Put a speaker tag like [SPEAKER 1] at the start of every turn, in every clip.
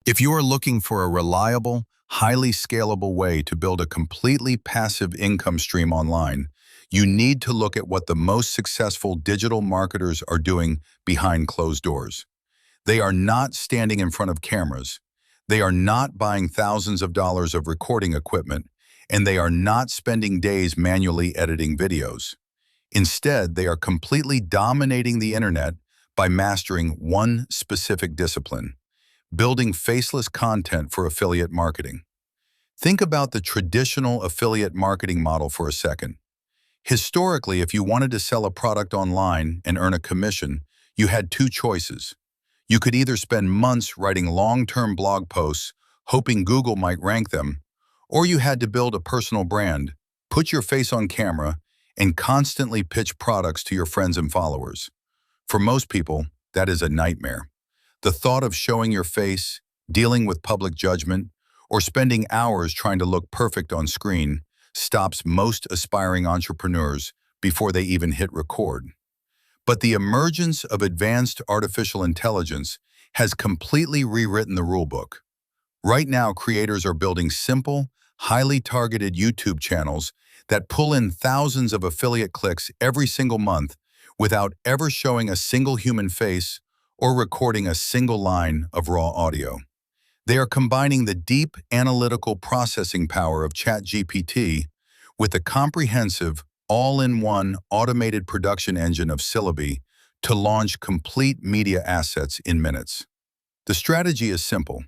[SPEAKER 1] If you are looking for a reliable, highly scalable way to build a completely passive income stream online, you need to look at what the most successful digital marketers are doing behind closed doors. They are not standing in front of cameras. They are not buying thousands of dollars of recording equipment, and they are not spending days manually editing videos. Instead, they are completely dominating the internet by mastering one specific discipline: building faceless content for affiliate marketing. Think about the traditional affiliate marketing model for a second. Historically, if you wanted to sell a product online and earn a commission, you had two choices. You could either spend months writing long-term blog posts, hoping Google might rank them, or you had to build a personal brand, put your face on camera, and constantly pitch products to your friends and followers. For most people, that is a nightmare. The thought of showing your face, dealing with public judgment, or spending hours trying to look perfect on screen stops most aspiring entrepreneurs before they even hit record. But the emergence of advanced artificial intelligence has completely rewritten the rulebook. Right now, creators are building simple, highly targeted YouTube channels that pull in thousands of affiliate clicks every single month without ever showing a single human face or recording a single line of raw audio. They are combining the deep analytical processing power of ChatGPT with the comprehensive, all-in-one automated production engine of Syllaby to launch complete media assets in minutes. The strategy is simple.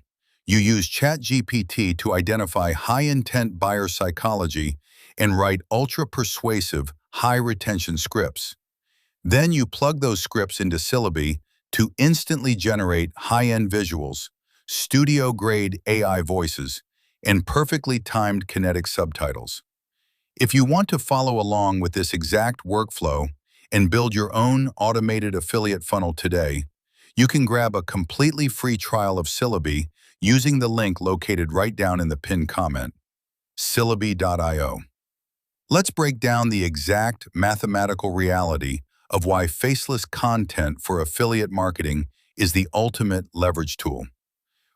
[SPEAKER 1] You use ChatGPT to identify high-intent buyer psychology and write ultra-persuasive, high-retention scripts. Then you plug those scripts into Syllaby to instantly generate high-end visuals, studio-grade AI voices, and perfectly timed kinetic subtitles. If you want to follow along with this exact workflow and build your own automated affiliate funnel today, you can grab a completely free trial of Syllaby using the link located right down in the pinned comment, syllaby.io. Let's break down the exact mathematical reality of why faceless content for affiliate marketing is the ultimate leverage tool.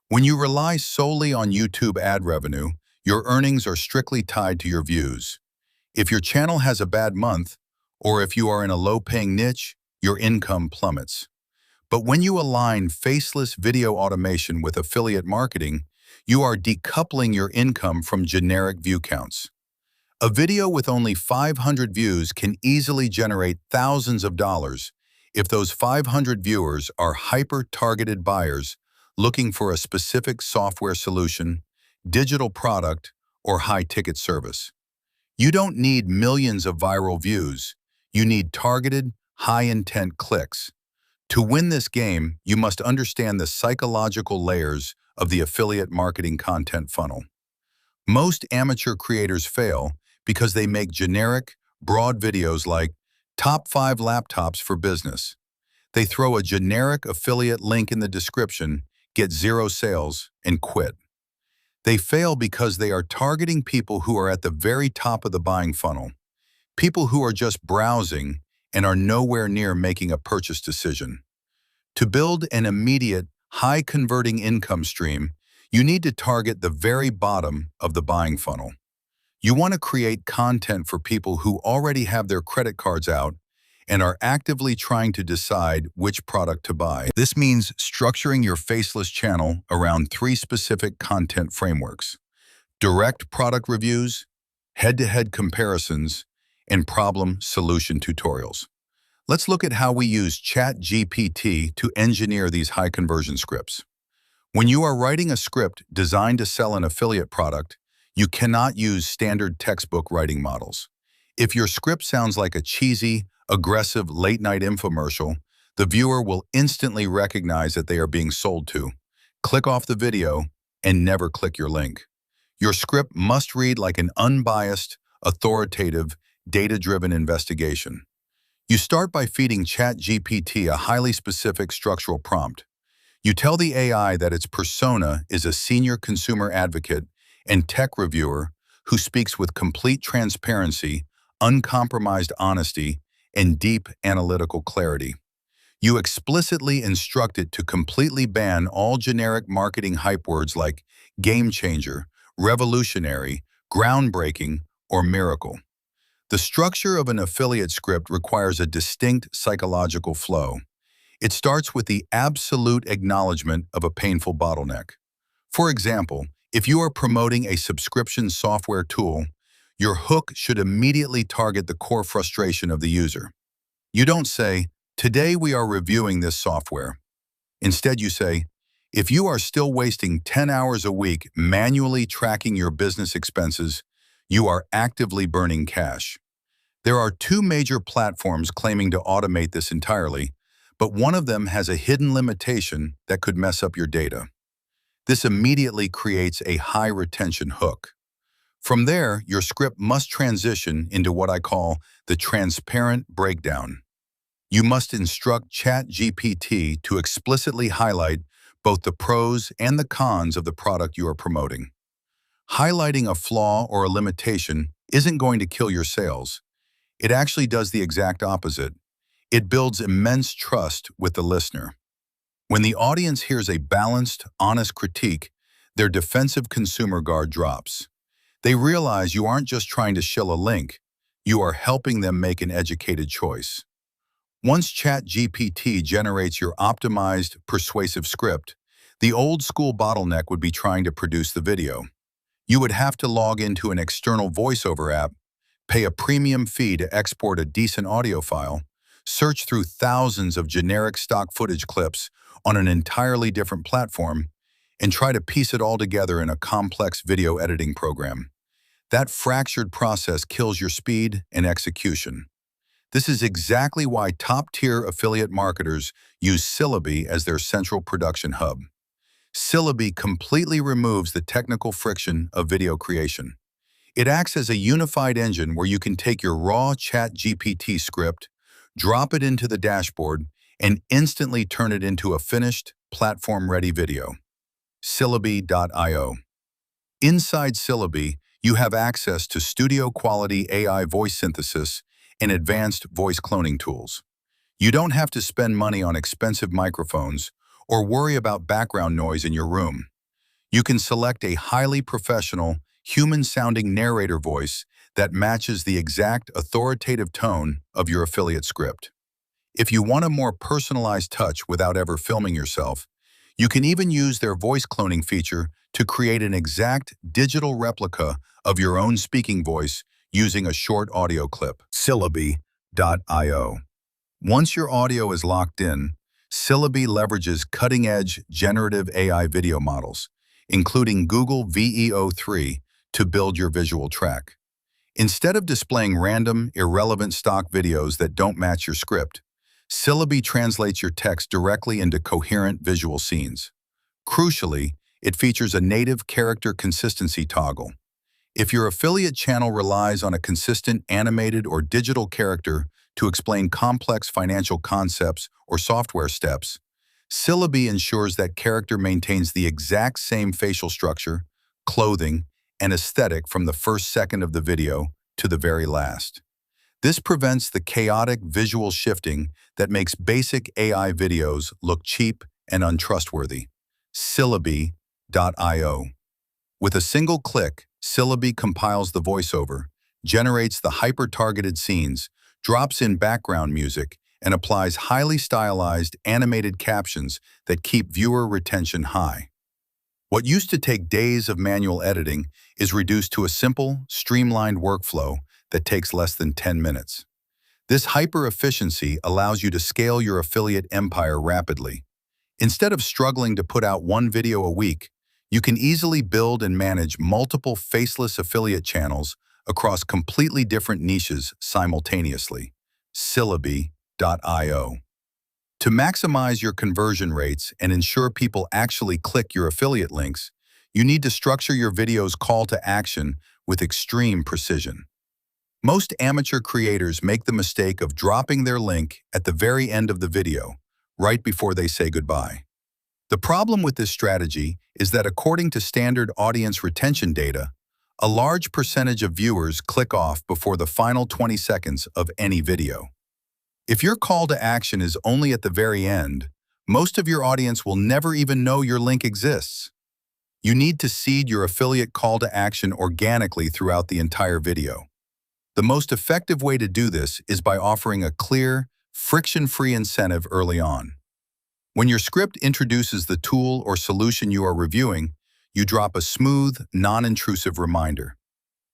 [SPEAKER 1] When you rely solely on YouTube ad revenue, your earnings are strictly tied to your views. If your channel has a bad month, or if you are in a low-paying niche, your income plummets. But when you align faceless video automation with affiliate marketing, you are decoupling your income from generic view counts. A video with only 500 views can easily generate thousands of dollars if those 500 viewers are hyper-targeted buyers looking for a specific software solution, digital product, or high-ticket service. You don't need millions of viral views. You need targeted, high-intent clicks. To win this game, you must understand the psychological layers of the affiliate marketing content funnel. Most amateur creators fail because they make generic, broad videos like top 5 laptops for business. They throw a generic affiliate link in the description, get 0 sales, and quit. They fail because they are targeting people who are at the very top of the buying funnel, people who are just browsing and are nowhere near making a purchase decision. To build an immediate, high-converting income stream, you need to target the very bottom of the buying funnel. You want to create content for people who already have their credit cards out and are actively trying to decide which product to buy. This means structuring your faceless channel around 3 specific content frameworks: direct product reviews, head-to-head comparisons, and problem-solution tutorials. Let's look at how we use ChatGPT to engineer these high-conversion scripts. When you are writing a script designed to sell an affiliate product, you cannot use standard textbook writing models. If your script sounds like a cheesy, aggressive late-night infomercial, the viewer will instantly recognize that they are being sold to, click off the video, and never click your link. Your script must read like an unbiased, authoritative, data-driven investigation. You start by feeding ChatGPT a highly specific structural prompt. You tell the AI that its persona is a senior consumer advocate and tech reviewer who speaks with complete transparency, uncompromised honesty, and deep analytical clarity. You explicitly instruct it to completely ban all generic marketing hype words like game changer, revolutionary, groundbreaking, or miracle. The structure of an affiliate script requires a distinct psychological flow. It starts with the absolute acknowledgement of a painful bottleneck. For example, if you are promoting a subscription software tool, your hook should immediately target the core frustration of the user. You don't say, "Today we are reviewing this software." Instead, you say, "If you are still wasting 10 hours a week manually tracking your business expenses, you are actively burning cash." There are two major platforms claiming to automate this entirely, but one of them has a hidden limitation that could mess up your data. This immediately creates a high retention hook. From there, your script must transition into what I call the transparent breakdown. You must instruct ChatGPT to explicitly highlight both the pros and the cons of the product you are promoting. Highlighting a flaw or a limitation isn't going to kill your sales. It actually does the exact opposite. It builds immense trust with the listener. When the audience hears a balanced, honest critique, their defensive consumer guard drops. They realize you aren't just trying to shill a link, you are helping them make an educated choice. Once ChatGPT generates your optimized, persuasive script, the old-school bottleneck would be trying to produce the video. You would have to log into an external voiceover app, pay a premium fee to export a decent audio file, search through thousands of generic stock footage clips on an entirely different platform, and try to piece it all together in a complex video editing program. That fractured process kills your speed and execution. This is exactly why top-tier affiliate marketers use Syllaby as their central production hub. Syllaby completely removes the technical friction of video creation. It acts as a unified engine where you can take your raw ChatGPT script, drop it into the dashboard, and instantly turn it into a finished, platform-ready video. Syllaby.io. Inside Syllaby, you have access to studio-quality AI voice synthesis and advanced voice cloning tools. You don't have to spend money on expensive microphones or worry about background noise in your room. You can select a highly professional, human-sounding narrator voice that matches the exact authoritative tone of your affiliate script. If you want a more personalized touch without ever filming yourself, you can even use their voice cloning feature to create an exact digital replica of your own speaking voice using a short audio clip. Syllaby.io. Once your audio is locked in, Syllaby leverages cutting-edge generative AI video models, including Google VEO3, to build your visual track. Instead of displaying random, irrelevant stock videos that don't match your script, Syllaby translates your text directly into coherent visual scenes. Crucially, it features a native character consistency toggle. If your affiliate channel relies on a consistent animated or digital character to explain complex financial concepts or software steps, Syllaby ensures that character maintains the exact same facial structure, clothing, and aesthetic from the first second of the video to the very last. This prevents the chaotic visual shifting that makes basic AI videos look cheap and untrustworthy. Syllaby.io. With a single click, Syllaby compiles the voiceover, generates the hyper-targeted scenes, drops in background music, and applies highly stylized, animated captions that keep viewer retention high. What used to take days of manual editing is reduced to a simple, streamlined workflow that takes less than 10 minutes. This hyper-efficiency allows you to scale your affiliate empire rapidly. Instead of struggling to put out one video a week, you can easily build and manage multiple faceless affiliate channels across completely different niches simultaneously. Syllaby.io. To maximize your conversion rates and ensure people actually click your affiliate links, you need to structure your video's call to action with extreme precision. Most amateur creators make the mistake of dropping their link at the very end of the video, right before they say goodbye. The problem with this strategy is that according to standard audience retention data, a large percentage of viewers click off before the final 20 seconds of any video. If your call to action is only at the very end, most of your audience will never even know your link exists. You need to seed your affiliate call to action organically throughout the entire video. The most effective way to do this is by offering a clear, friction-free incentive early on. When your script introduces the tool or solution you are reviewing, you drop a smooth, non-intrusive reminder.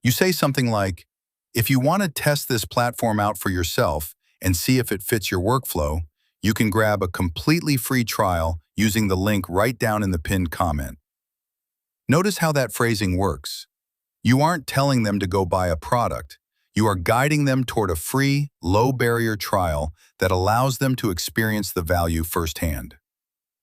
[SPEAKER 1] You say something like, if you want to test this platform out for yourself and see if it fits your workflow, you can grab a completely free trial using the link right down in the pinned comment. Notice how that phrasing works. You aren't telling them to go buy a product. You are guiding them toward a free, low-barrier trial that allows them to experience the value firsthand.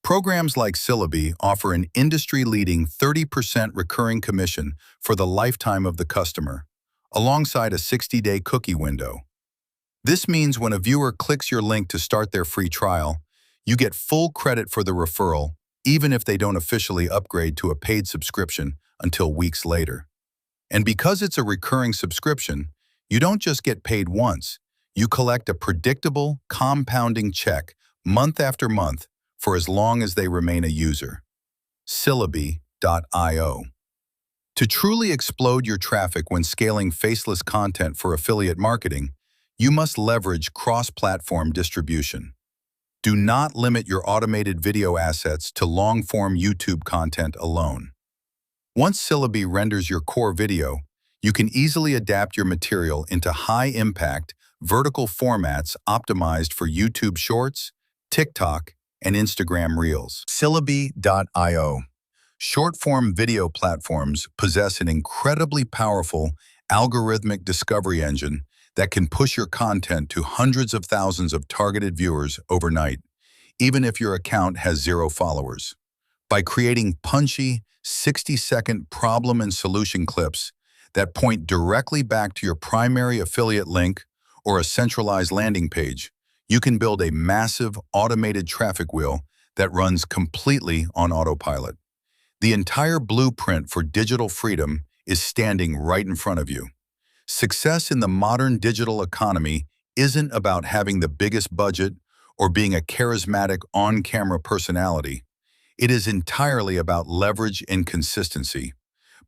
[SPEAKER 1] Programs like Syllaby offer an industry-leading 30% recurring commission for the lifetime of the customer, alongside a 60-day cookie window. This means when a viewer clicks your link to start their free trial, you get full credit for the referral, even if they don't officially upgrade to a paid subscription until weeks later. And because it's a recurring subscription, you don't just get paid once, you collect a predictable, compounding check month after month for as long as they remain a user. Syllaby.io. To truly explode your traffic when scaling faceless content for affiliate marketing, you must leverage cross-platform distribution. Do not limit your automated video assets to long-form YouTube content alone. Once Syllaby renders your core video, you can easily adapt your material into high-impact, vertical formats optimized for YouTube Shorts, TikTok, and Instagram Reels. Syllaby.io. Short-form video platforms possess an incredibly powerful algorithmic discovery engine that can push your content to hundreds of thousands of targeted viewers overnight, even if your account has 0 followers. By creating punchy, 60-second problem and solution clips that point directly back to your primary affiliate link or a centralized landing page, you can build a massive automated traffic wheel that runs completely on autopilot. The entire blueprint for digital freedom is standing right in front of you. Success in the modern digital economy isn't about having the biggest budget or being a charismatic on-camera personality. It is entirely about leverage and consistency.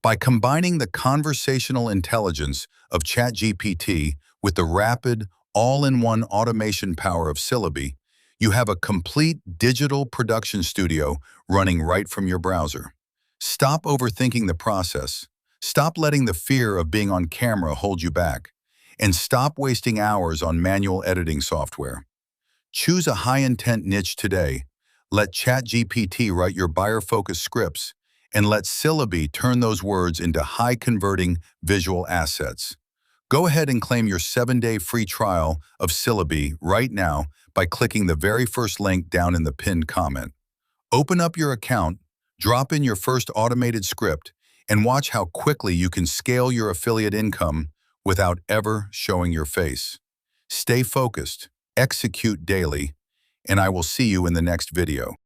[SPEAKER 1] By combining the conversational intelligence of ChatGPT with the rapid, all-in-one automation power of Syllaby, you have a complete digital production studio running right from your browser. Stop overthinking the process. Stop letting the fear of being on camera hold you back. And stop wasting hours on manual editing software. Choose a high-intent niche today. Let ChatGPT write your buyer-focused scripts, and let Syllaby turn those words into high-converting visual assets. Go ahead and claim your 7-day free trial of Syllaby right now by clicking the very first link down in the pinned comment. Open up your account, drop in your first automated script, and watch how quickly you can scale your affiliate income without ever showing your face. Stay focused, execute daily, and I will see you in the next video.